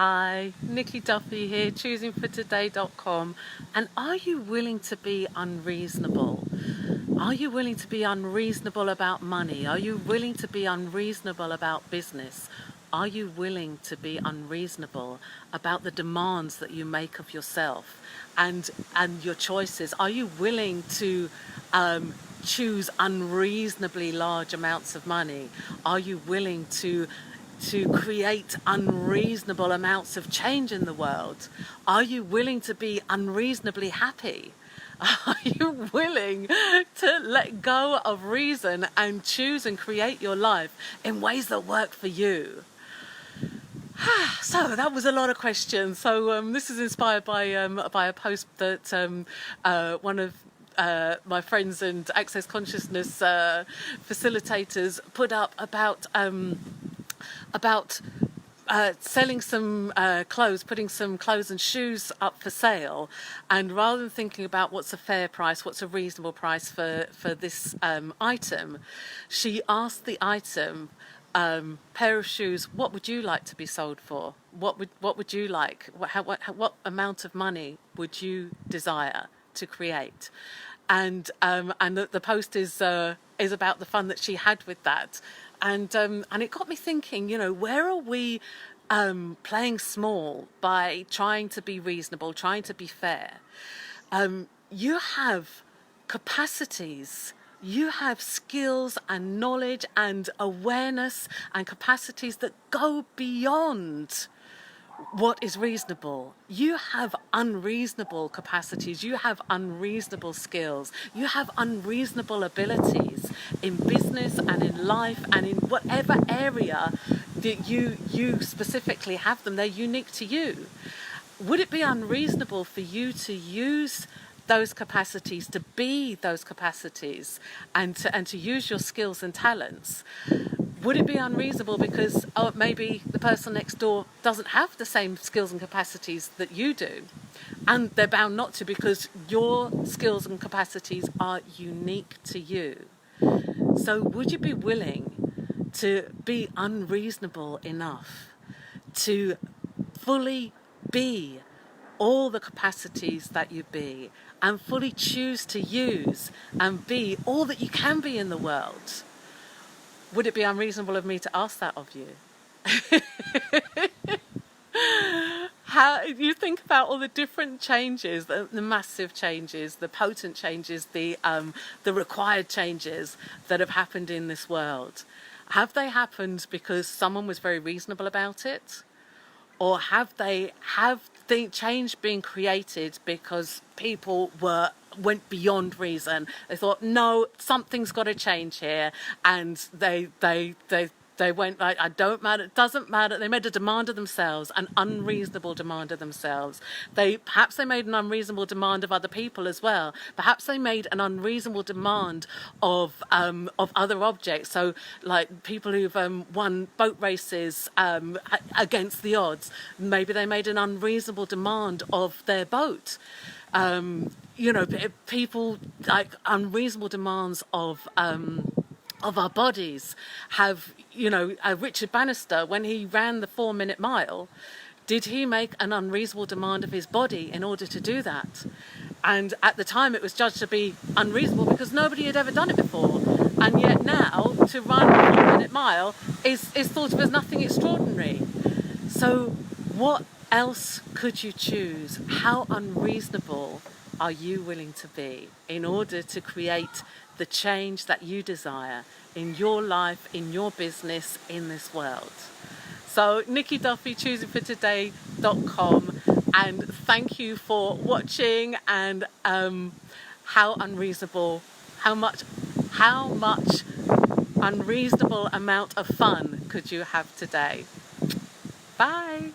Hi, Niki Duffy here, choosingfortoday.com. And are you willing to be unreasonable? Are you willing to be unreasonable about money? Are you willing to be unreasonable about business? Are you willing to be unreasonable about the demands that you make of yourself and your choices? Are you willing to choose unreasonably large amounts of money? Are you willing to create unreasonable amounts of change in the world? Are you willing to be unreasonably happy? Are you willing to let go of reason and choose and create your life in ways that work for you? So that was a lot of questions. So this is inspired by a post that one of my friends and Access Consciousness facilitators put up about selling some clothes, putting some clothes and shoes up for sale, and rather than thinking about what's a fair price, what's a reasonable price for this item, she asked the item, pair of shoes, what would you like to be sold for? What would you like? What amount of money would you desire to create? And the post is about the fun that she had with that, and it got me thinking. Where are we playing small by trying to be reasonable, trying to be fair? You have capacities. You have skills and knowledge and awareness and capacities that go beyond what is reasonable. You have unreasonable capacities, you have unreasonable skills, you have unreasonable abilities in business and in life and in whatever area that you specifically have them. They're unique to you. Would it be unreasonable for you to use those capacities, to be those capacities, and to use your skills and talents? Would it be unreasonable because maybe the person next door doesn't have the same skills and capacities that you do? And they're bound not to, because your skills and capacities are unique to you. So would you be willing to be unreasonable enough to fully be all the capacities that you be, and fully choose to use and be all that you can be in the world? Would it be unreasonable of me to ask that of you? How you think about all the different changes, the massive changes, the potent changes, the required changes that have happened in this world. Have they happened because someone was very reasonable about it? Or have the change been created because people went beyond reason? They thought, no, something's got to change here, and they went like, I don't matter, it doesn't matter. They made a demand of themselves, an unreasonable demand of themselves. Perhaps they made an unreasonable demand of other people as well. Perhaps they made an unreasonable demand of other objects. So, like people who've won boat races against the odds, maybe they made an unreasonable demand of their boat. People like unreasonable demands of our bodies. Have Richard Bannister, when he ran the 4-minute mile, did he make an unreasonable demand of his body in order to do that? And at the time it was judged to be unreasonable because nobody had ever done it before, and yet now to run a 4-minute mile is thought of as nothing extraordinary. So what else could you choose? How unreasonable are you willing to be in order to create the change that you desire in your life, in your business, in this world? So Niki Duffy, choosingfortoday.com, and thank you for watching. And how much unreasonable amount of fun could you have today? Bye.